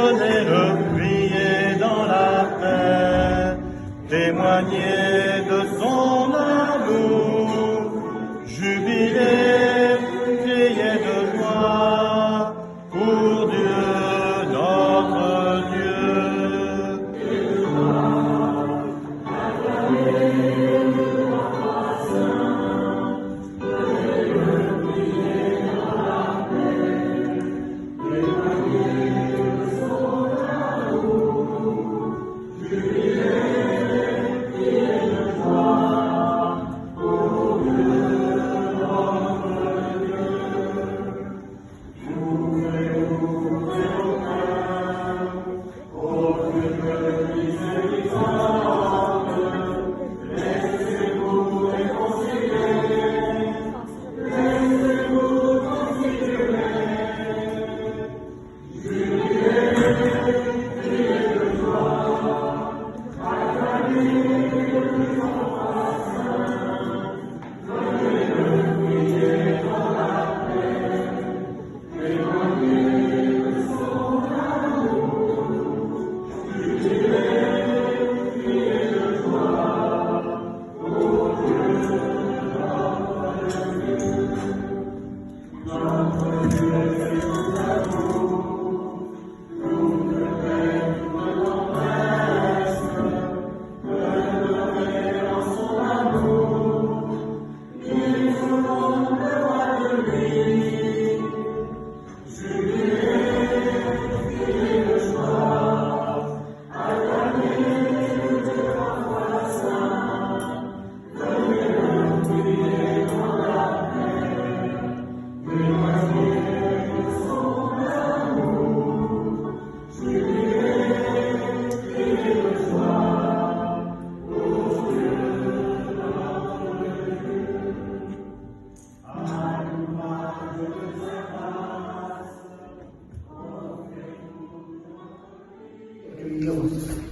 Le prier dans la paix, témoigner de son amour, jubiler, crier de joie pour Dieu, notre Dieu.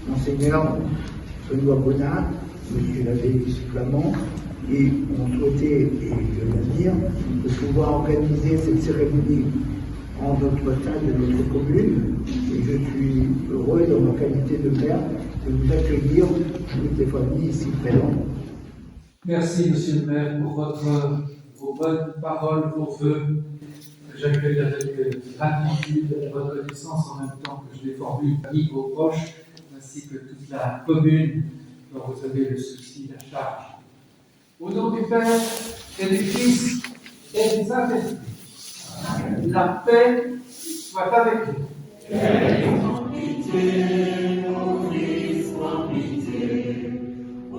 Monseigneur Benoît Bonnat, Monsieur l'abbé Flamand, et on souhaitait, et je veux dire, de pouvoir organiser cette cérémonie en notre salle de notre commune. Et je suis heureux, dans ma qualité de maire, de vous accueillir, toutes les familles ici présentes. Merci, Monsieur le maire, pour vos bonnes paroles, vos vœux, que j'accueille avec gratitude et reconnaissance en même temps que je les formule à vos proches, ainsi que toute la commune dont vous avez le souci, la charge. Au nom du Père et du Fils et du Saint-Esprit, la paix soit avec vous. En pitié, ô Christ, en pitié, ô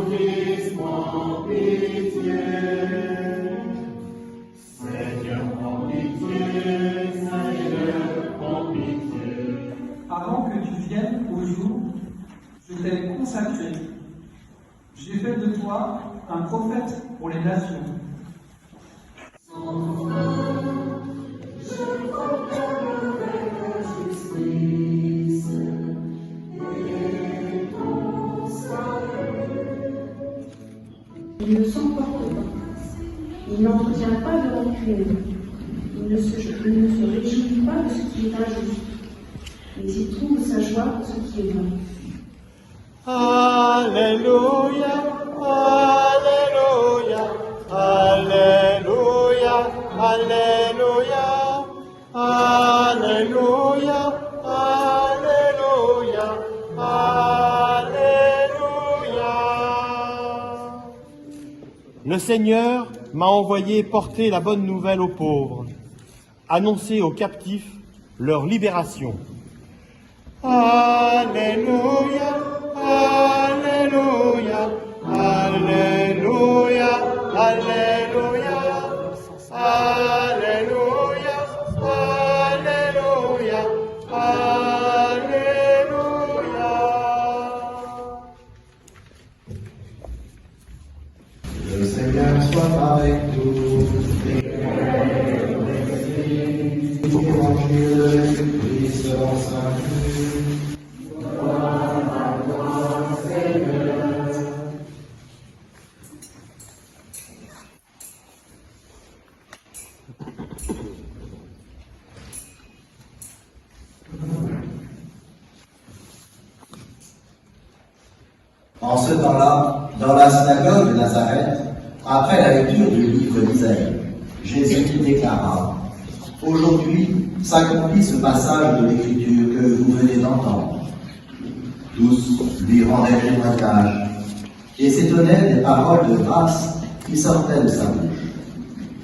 Christ, en pitié. Seigneur, en pitié, Seigneur, en pitié. Avant que tu viennes au jour, je t'ai consacré. J'ai fait de toi un prophète pour les nations. Il ne s'emporte pas. Il n'entretient pas de rancune. Il ne se réjouit pas de ce qui est injuste. Mais il trouve sa joie dans ce qui est vrai. Alléluia, Alléluia, Alléluia, Alléluia, Alléluia, Alléluia, Alléluia. Le Seigneur m'a envoyé porter la bonne nouvelle aux pauvres, annoncer aux captifs leur libération. Alléluia, Alléluia, Alléluia, Alléluia, Alléluia, Alléluia, Alléluia. Le Seigneur soit avec nous. Évangile de Jésus-Christ selon saint Luc. En ce temps-là, dans la synagogue de Nazareth, après la lecture du livre d'Isaïe, Jésus déclara: « Aujourd'hui s'accomplit ce passage de l'Écriture que vous venez d'entendre. » Tous lui rendaient témoignage et s'étonnaient des paroles de grâce qui sortaient de sa bouche.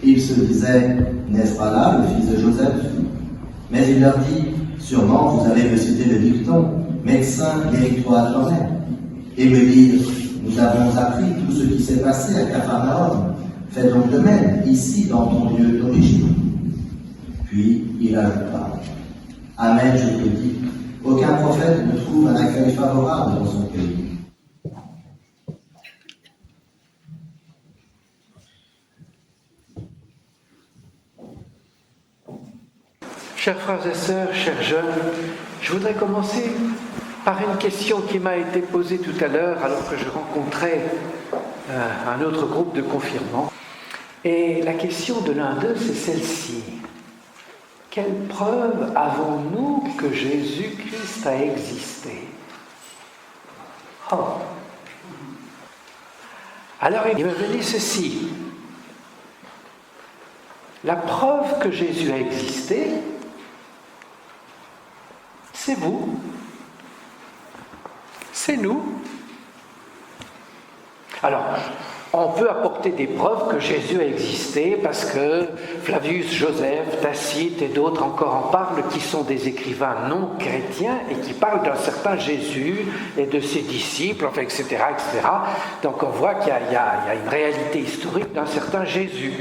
Ils se disaient: « N'est-ce pas là le fils de Joseph ?» Mais il leur dit: « Sûrement vous allez me citer le dicton, médecin, guéris-toi toi-même, et me dire: nous avons appris tout ce qui s'est passé à Capharnaüm. Fais donc de même ici dans ton lieu d'origine. » Puis il ajouta: « Amen, je te dis, aucun prophète ne trouve un accueil favorable dans son pays. » Chers frères et sœurs, chers jeunes, je voudrais commencer par une question qui m'a été posée tout à l'heure alors que je rencontrais un autre groupe de confirmants. Et la question de l'un d'eux, c'est celle-ci. Quelle preuve avons-nous que Jésus-Christ a existé? Oh. Alors il me dit ceci. La preuve que Jésus a existé, c'est vous. C'est nous. Alors, on peut apporter des preuves que Jésus a existé parce que Flavius Joseph, Tacite et d'autres encore en parlent, qui sont des écrivains non chrétiens et qui parlent d'un certain Jésus et de ses disciples, enfin, etc., etc. Donc on voit qu'il y a une réalité historique d'un certain Jésus.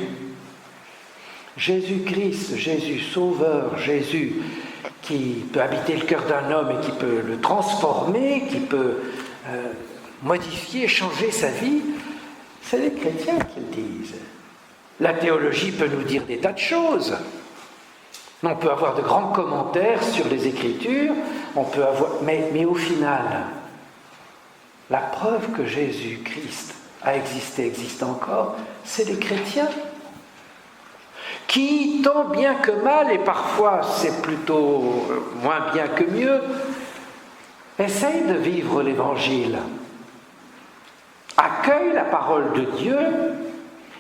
Jésus-Christ, Jésus sauveur, Jésus qui peut habiter le cœur d'un homme et qui peut le transformer, qui peut modifier, changer sa vie, c'est les chrétiens qui le disent. La théologie peut nous dire des tas de choses. On peut avoir de grands commentaires sur les Écritures, on peut avoir, mais au final, la preuve que Jésus-Christ a existé, existe encore, c'est les chrétiens qui, tant bien que mal, et parfois c'est plutôt moins bien que mieux, essayent de vivre l'Évangile, accueillent la parole de Dieu,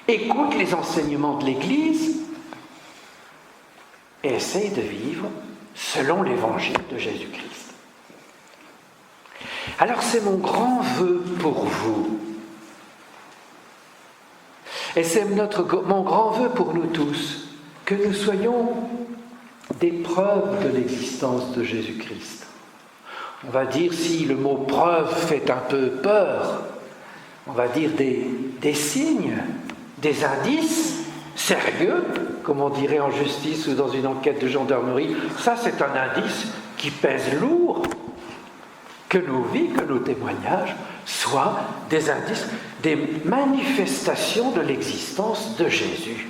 écoutent les enseignements de l'Église et essayent de vivre selon l'Évangile de Jésus-Christ. Alors c'est mon grand vœu pour vous. Et c'est mon grand vœu pour nous tous, que nous soyons des preuves de l'existence de Jésus-Christ. On va dire, si le mot preuve fait un peu peur, on va dire des signes, des indices sérieux, comme on dirait en justice ou dans une enquête de gendarmerie. Ça, c'est un indice qui pèse lourd, que nos vies, que nos témoignages soient des indices, des manifestations de l'existence de Jésus.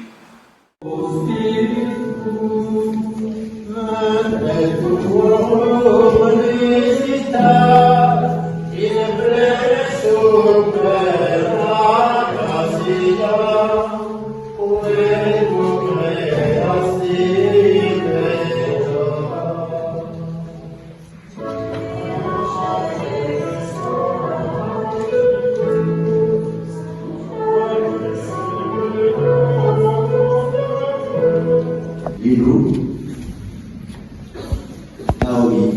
Lilou, Naomi,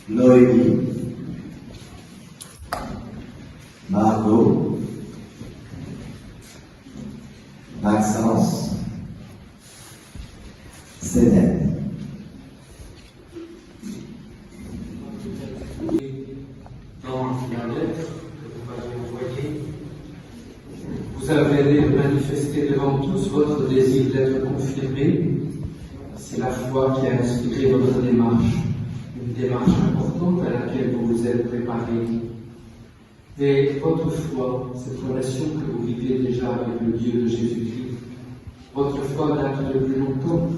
Noémie, Margot, Maxence, Sénène. Dans la lettre que vous m'avez envoyée, vous avez manifesté devant tous votre désir d'être confirmé. C'est la foi qui a inspiré votre démarche, une démarche importante à laquelle vous vous êtes préparé. Et votre foi, cette relation que vous vivez déjà avec le Dieu de Jésus-Christ, votre foi date de plus longtemps,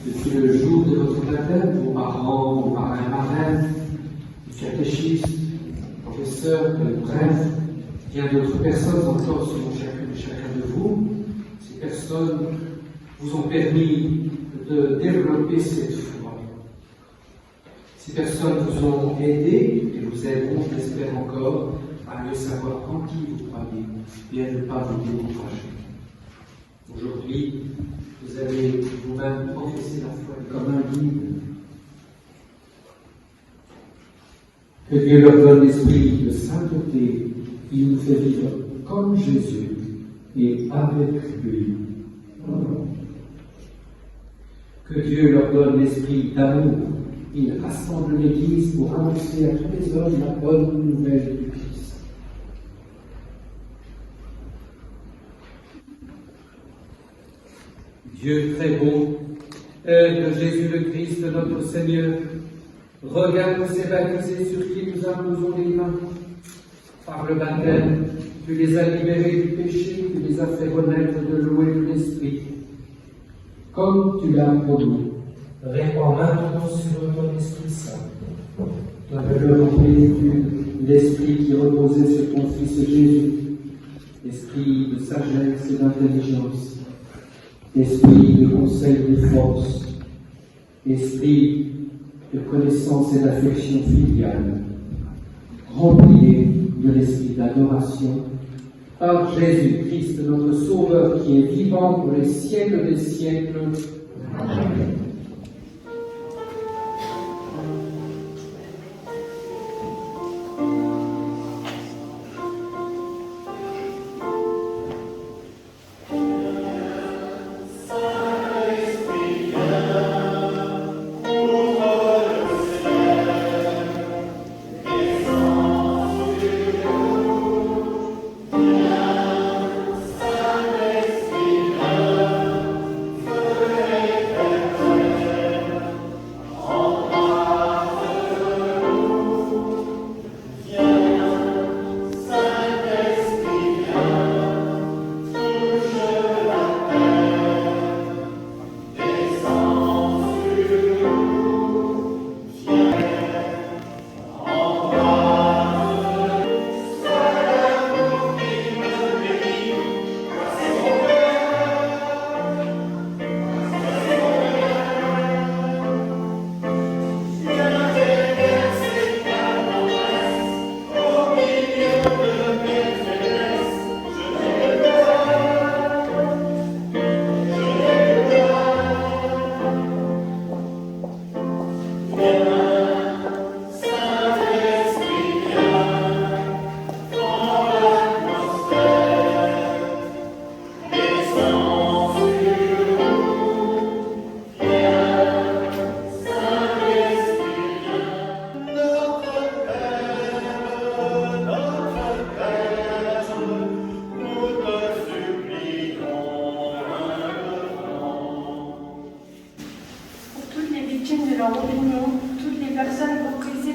depuis le jour de votre baptême, vos parents, vos parrains, marraines, les catéchistes, les professeurs, les prêtres, bien d'autres personnes encore selon chacun de vous. Ces personnes vous ont permis de développer cette foi. Ces personnes vous ont aidé et vous aideront, je l'espère encore, à mieux savoir en qui vous croyez et à ne pas vous décourager. Aujourd'hui, vous avez vous-même professé la foi comme un guide. Que Dieu leur donne l'esprit de sainteté, il nous fait vivre comme Jésus et avec lui. Que Dieu leur donne l'esprit d'amour, il rassemble l'Église pour annoncer à tous les hommes la bonne nouvelle du Christ. Dieu très bon, Père de Jésus le Christ, notre Seigneur, regarde ces baptisés sur qui nous imposons les mains. Par le baptême, tu les as libérés du péché, tu les as fait renaître de l'eau et de l'esprit. Comme tu l'as promis, répands maintenant sur eux ton Esprit Saint. Donne-leur en plénitude l'esprit qui reposait sur ton Fils Jésus, esprit de sagesse et d'intelligence, esprit de conseil et de force, esprit de connaissance et d'affection filiale. Remplis de l'esprit d'adoration par Jésus-Christ, notre Sauveur, qui est vivant pour les siècles des siècles. Amen.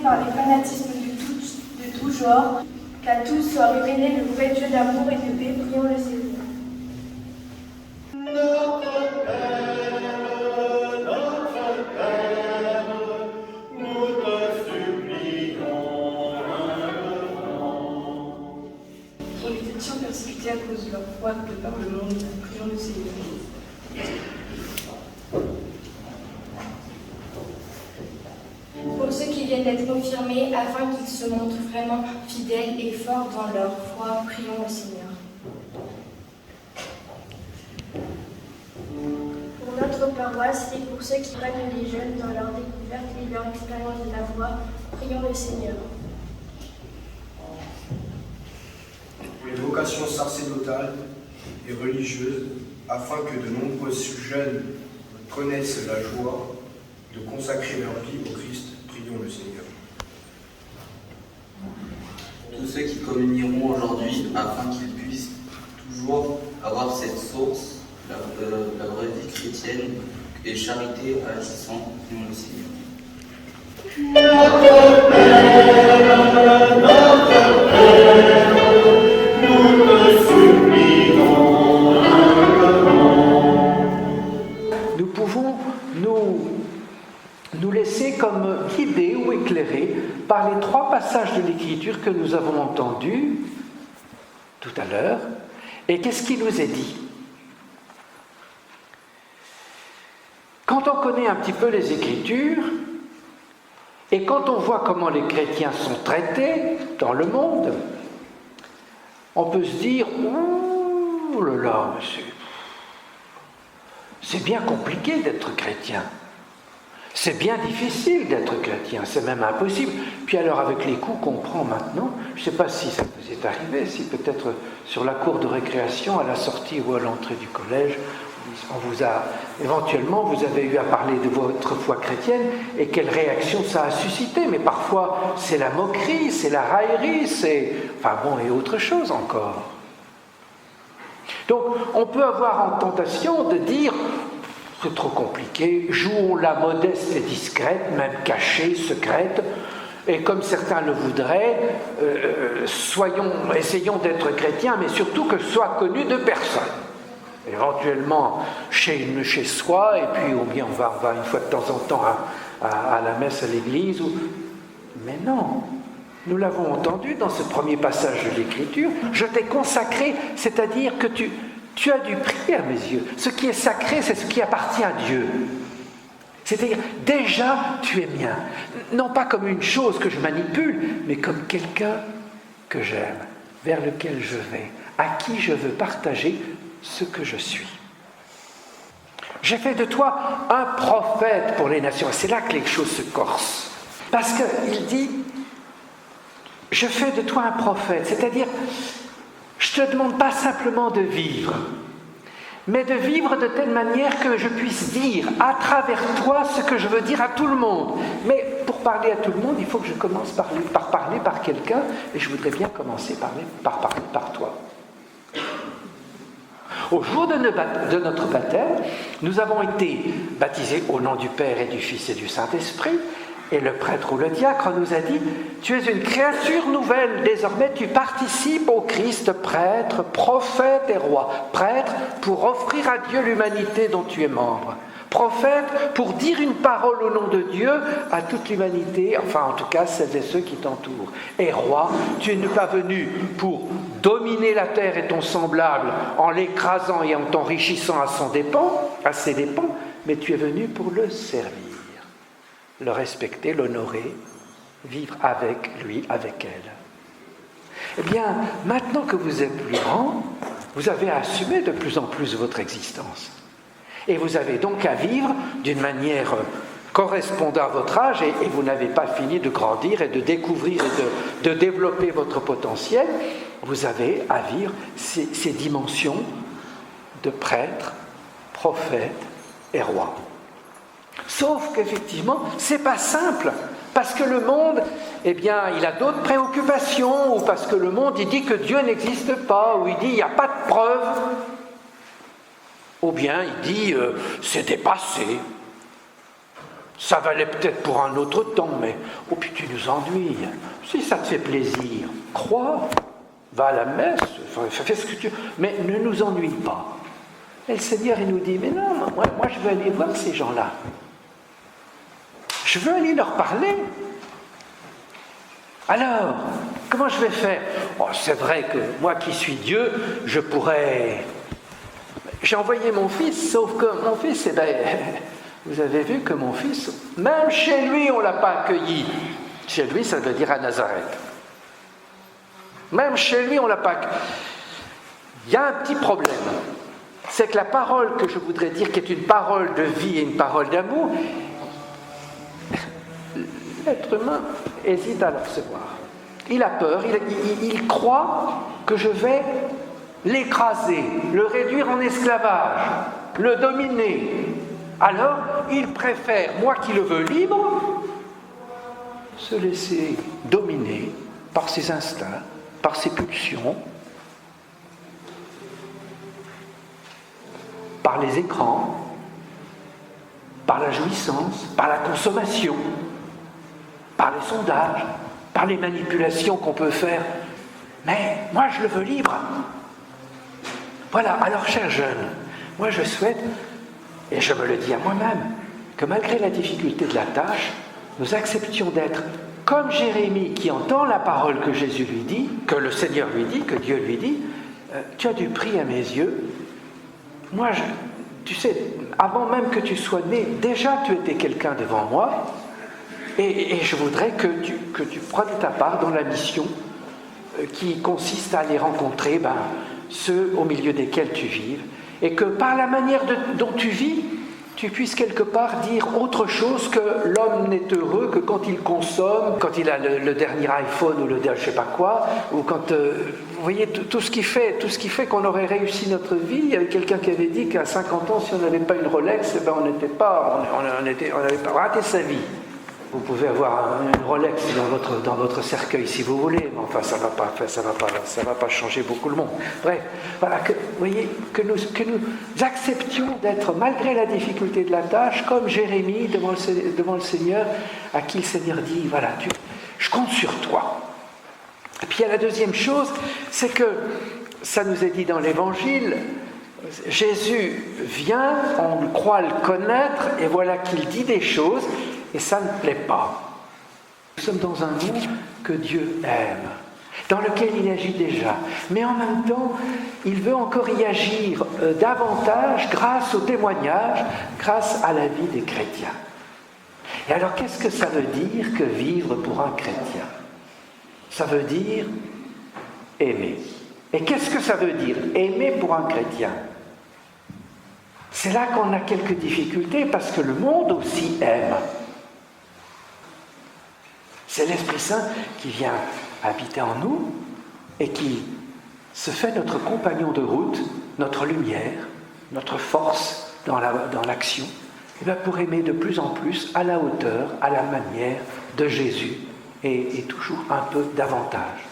par les fanatismes de tout genre, qu'à tous soit révélé le vrai Dieu d'amour et de paix, prions le Seigneur. Nous étions persécutés à cause de leur foi de par le monde, prions le Seigneur. Pour ceux qui viennent d'être confirmés, afin qu'ils se montrent vraiment fidèles et forts dans leur foi, prions le Seigneur. Pour notre paroisse et pour ceux qui prennent les jeunes dans leur découverte et leur expérience de la foi, prions le Seigneur. Pour les vocations sacerdotales et religieuses, afin que de nombreux jeunes connaissent la joie de consacrer leur vie au Christ, prions le Seigneur. Pour tous ceux qui communieront aujourd'hui, afin qu'ils puissent toujours avoir cette source, la vraie vie chrétienne et charité agissant, prions le Seigneur. Notre Père, nous te supplions humblement. Nous pouvons nous laisser comme guidés ou éclairés par les trois passages de l'Écriture que nous avons entendus tout à l'heure. Et qu'est-ce qui nous est dit ? Quand on connaît un petit peu les Écritures, Et quand on voit comment les chrétiens sont traités dans le monde, on peut se dire, ouh là là, c'est bien compliqué d'être chrétien. C'est bien difficile d'être chrétien, c'est même impossible. Puis alors avec les coups qu'on prend maintenant, je ne sais pas si ça vous est arrivé, si peut-être sur la cour de récréation, à la sortie ou à l'entrée du collège, éventuellement vous avez eu à parler de votre foi chrétienne et quelle réaction ça a suscité. Mais parfois c'est la moquerie, c'est la raillerie, et autre chose encore. Donc on peut avoir en tentation de dire, c'est trop compliqué, jouons-la modeste et discrète, même cachée, secrète, et comme certains le voudraient, essayons d'être chrétiens, mais surtout que ce soit connu de personne. Éventuellement chez soi, et puis ou bien on va une fois de temps en temps à la messe à l'église. Mais non, nous l'avons entendu dans ce premier passage de l'Écriture, je t'ai consacré, c'est-à-dire que tu as du prix à mes yeux. Ce qui est sacré, c'est ce qui appartient à Dieu. C'est-à-dire, déjà, tu es mien. Non pas comme une chose que je manipule, mais comme quelqu'un que j'aime, vers lequel je vais, à qui je veux partager ce que je suis. J'ai fait de toi un prophète pour les nations. Et c'est là que les choses se corsent. Parce qu'il dit, je fais de toi un prophète, c'est-à-dire, je ne te demande pas simplement de vivre, mais de vivre de telle manière que je puisse dire à travers toi ce que je veux dire à tout le monde. Mais pour parler à tout le monde, il faut que je commence par parler par quelqu'un, et je voudrais bien commencer par parler par toi. Au jour de notre baptême, nous avons été baptisés au nom du Père et du Fils et du Saint-Esprit, et le prêtre ou le diacre nous a dit « Tu es une créature nouvelle, désormais tu participes au Christ, prêtre, prophète et roi. Prêtre pour offrir à Dieu l'humanité dont tu es membre. Prophète pour dire une parole au nom de Dieu à toute l'humanité, enfin en tout cas celles et ceux qui t'entourent. Et roi, tu n'es pas venu pour dominer la terre et ton semblable en l'écrasant et en t'enrichissant à ses dépens, mais tu es venu pour le servir. Le respecter, l'honorer, vivre avec lui, avec elle. Eh bien, maintenant que vous êtes plus grand, vous avez à assumer de plus en plus votre existence. Et vous avez donc à vivre d'une manière correspondant à votre âge, et vous n'avez pas fini de grandir et de découvrir et de développer votre potentiel. Vous avez à vivre ces dimensions de prêtre, prophète et roi. Sauf qu'effectivement, c'est pas simple, parce que le monde, eh bien, il a d'autres préoccupations, ou parce que le monde, il dit que Dieu n'existe pas, ou il dit il n'y a pas de preuve, ou bien il dit c'est dépassé. Ça valait peut-être pour un autre temps, mais oh puis tu nous ennuies. Si ça te fait plaisir, crois, va à la messe, fais ce que tu veux, mais ne nous ennuie pas. Et le Seigneur, il nous dit, mais non, moi je veux aller voir ces gens-là. Je veux aller leur parler. Alors, comment je vais faire ? Oh, c'est vrai que moi qui suis Dieu, je pourrais... J'ai envoyé mon fils, sauf que mon fils, vous avez vu que mon fils, même chez lui, on ne l'a pas accueilli. Chez lui, ça veut dire à Nazareth. Même chez lui, on ne l'a pas accueilli. Il y a un petit problème. C'est que la parole que je voudrais dire, qui est une parole de vie et une parole d'amour, l'être humain hésite à la recevoir. Il a peur, il croit que je vais l'écraser, le réduire en esclavage, le dominer. Alors, il préfère, moi qui le veux libre, se laisser dominer par ses instincts, par ses pulsions, par les écrans, par la jouissance, par la consommation, par les sondages, par les manipulations qu'on peut faire. Mais moi, je le veux libre. Voilà, alors, chers jeunes, moi je souhaite, et je me le dis à moi-même, que malgré la difficulté de la tâche, nous acceptions d'être comme Jérémie qui entend la parole que Jésus lui dit, que le Seigneur lui dit, que Dieu lui dit, tu as du prix à mes yeux. Moi, tu sais, avant même que tu sois né, déjà tu étais quelqu'un devant moi, Et je voudrais que tu prennes ta part dans la mission qui consiste à aller rencontrer ceux au milieu desquels tu vives, et que par la manière dont tu vis, tu puisses quelque part dire autre chose que l'homme n'est heureux que quand il consomme, quand il a le dernier iPhone ou le je sais pas quoi, ou quand vous voyez tout ce qui fait qu'on aurait réussi notre vie. Il y avait quelqu'un qui avait dit qu'à 50 ans, si on n'avait pas une Rolex, on n'avait pas raté sa vie. Vous pouvez avoir une Rolex dans votre cercueil si vous voulez, mais enfin ça va pas changer beaucoup le monde. Bref, voilà, vous voyez, que nous acceptions d'être, malgré la difficulté de la tâche, comme Jérémie devant le Seigneur, à qui le Seigneur dit, voilà, je compte sur toi. Et puis il y a la deuxième chose, c'est que, ça nous est dit dans l'Évangile, Jésus vient, on croit le connaître, et voilà qu'il dit des choses, et ça ne plaît pas. Nous sommes dans un monde que Dieu aime, dans lequel il agit déjà. Mais en même temps, il veut encore y agir davantage grâce au témoignage, grâce à la vie des chrétiens. Et alors, qu'est-ce que ça veut dire que vivre pour un chrétien? Ça veut dire aimer. Et qu'est-ce que ça veut dire, aimer pour un chrétien? C'est là qu'on a quelques difficultés, parce que le monde aussi aime. C'est l'Esprit Saint qui vient habiter en nous et qui se fait notre compagnon de route, notre lumière, notre force dans l'action, et bien pour aimer de plus en plus à la hauteur, à la manière de Jésus, et toujours un peu davantage.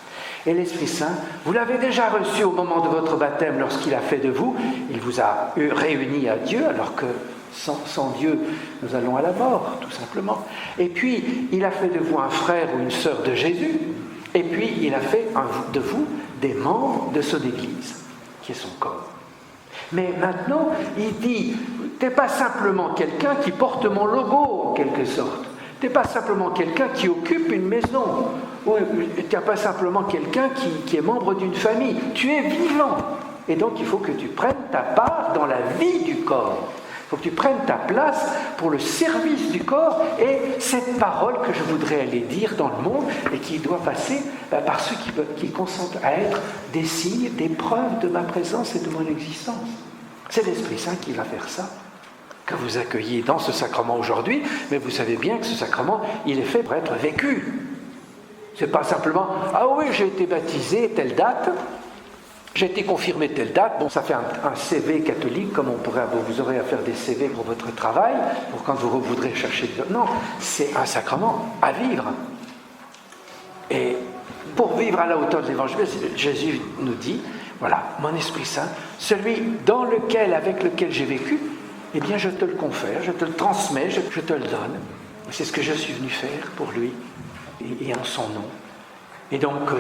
Et l'Esprit Saint, vous l'avez déjà reçu au moment de votre baptême lorsqu'il a fait de vous, il vous a réunis à Dieu, alors que sans Dieu, nous allons à la mort, tout simplement. Et puis, il a fait de vous un frère ou une sœur de Jésus, et puis il a fait de vous des membres de son Église, qui est son corps. Mais maintenant, il dit, t'es pas simplement quelqu'un qui porte mon logo, en quelque sorte. T'es pas simplement quelqu'un qui occupe une maison, ou t'es pas simplement quelqu'un qui est membre d'une famille. Tu es vivant. Et donc, il faut que tu prennes ta part dans la vie du corps. Il faut que tu prennes ta place pour le service du corps, et cette parole que je voudrais aller dire dans le monde et qui doit passer par ceux qui consentent à être des signes, des preuves de ma présence et de mon existence. C'est l'Esprit Saint qui va faire ça, que vous accueillez dans ce sacrement aujourd'hui, mais vous savez bien que ce sacrement, il est fait pour être vécu. C'est pas simplement « Ah oui, j'ai été baptisé telle date ». J'ai été confirmé telle date, bon, ça fait un CV catholique, comme vous aurez à faire des CV pour votre travail, pour quand vous voudrez chercher... Non, c'est un sacrement à vivre. Et pour vivre à la hauteur de l'Évangile, Jésus nous dit, voilà, mon Esprit Saint, celui avec lequel j'ai vécu, eh bien je te le confère, je te le transmets, je te le donne. C'est ce que je suis venu faire pour lui, et en son nom. Et donc,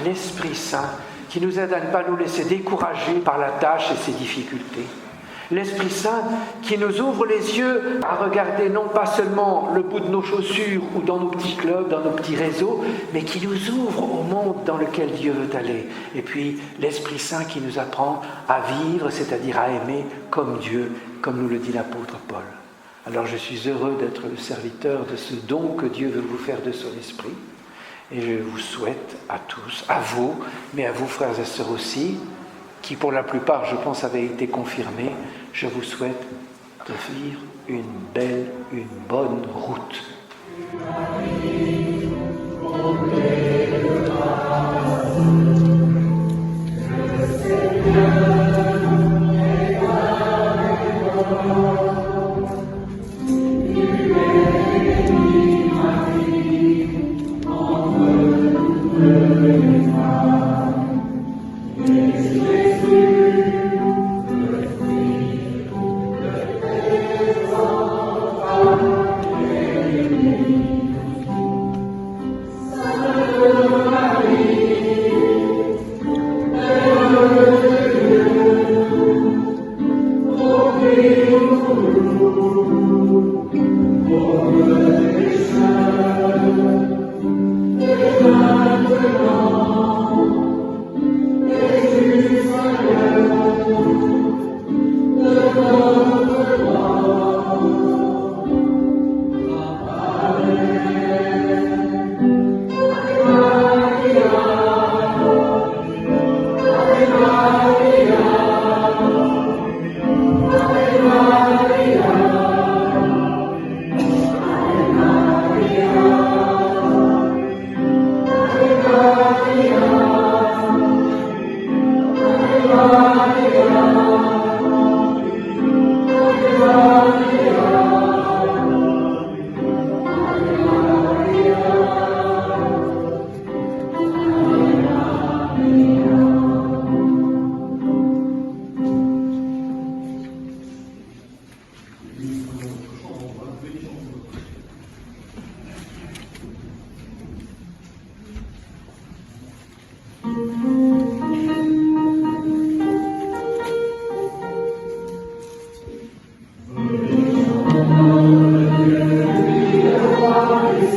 l'Esprit Saint, qui nous aide à ne pas nous laisser décourager par la tâche et ses difficultés. L'Esprit Saint qui nous ouvre les yeux à regarder non pas seulement le bout de nos chaussures ou dans nos petits clubs, dans nos petits réseaux, mais qui nous ouvre au monde dans lequel Dieu veut aller. Et puis l'Esprit Saint qui nous apprend à vivre, c'est-à-dire à aimer comme Dieu, comme nous le dit l'apôtre Paul. Alors je suis heureux d'être le serviteur de ce don que Dieu veut vous faire de son Esprit. Et je vous souhaite à tous, à vous, mais à vous frères et sœurs aussi, qui pour la plupart, je pense, avaient été confirmés, je vous souhaite de vivre une bonne route.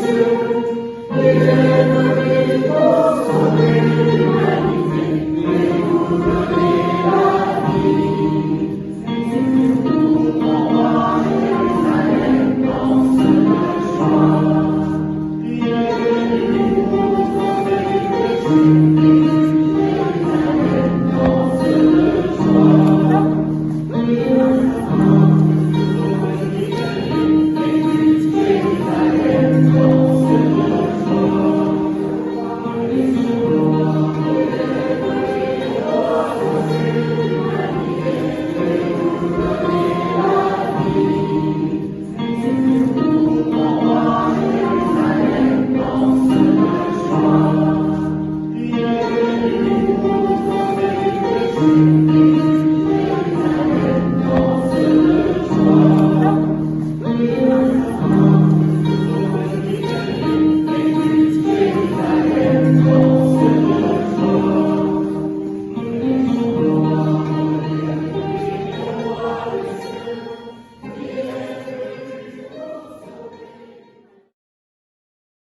cieux, et nourri pour